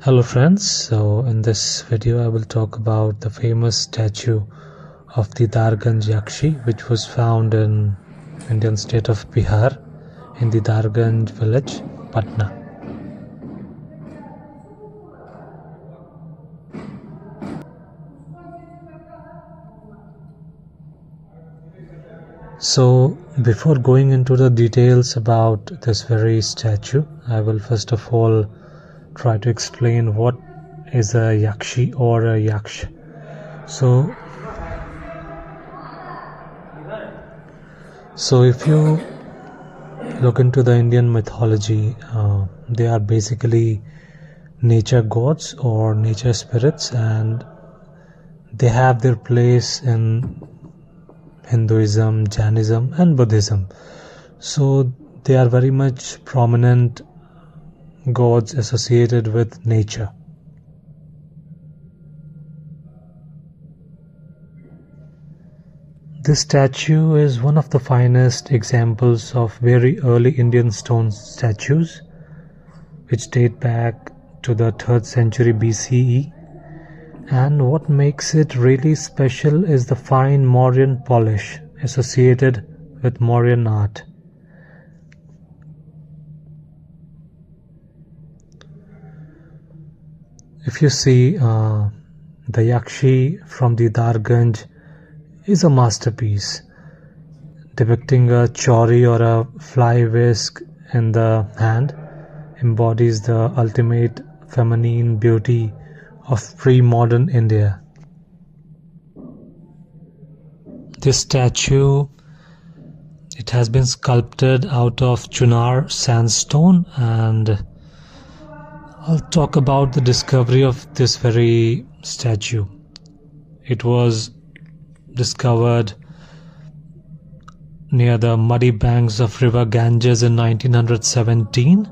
Hello friends, so in this video I will talk about the famous statue of Didarganj Yakshi, which was found in Indian state of Bihar in Didarganj village, Patna. So before going into the details about this very statue, I will first of all try to explain what is a Yakshi or a Yaksh. So if you look into the Indian mythology, they are basically nature gods or nature spirits, and they have their place in Hinduism, Jainism and Buddhism. So they are very much prominent gods associated with nature. This statue is one of the finest examples of very early Indian stone statues, which date back to the 3rd century BCE. And what makes it really special is the fine Mauryan polish associated with Mauryan art. If you see, the Yakshi from the Didarganj is a masterpiece, depicting a chauri or a fly whisk in the hand, embodies the ultimate feminine beauty of pre-modern India. This statue, it has been sculpted out of Chunar sandstone, and I'll talk about the discovery of this very statue. It was discovered near the muddy banks of river Ganges in 1917,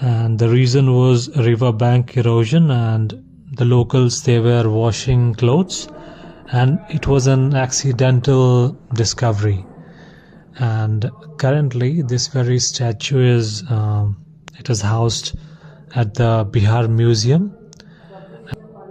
and the reason was river bank erosion, and the locals, they were washing clothes, and it was an accidental discovery. And currently this very statue is it is housed at the Bihar Museum,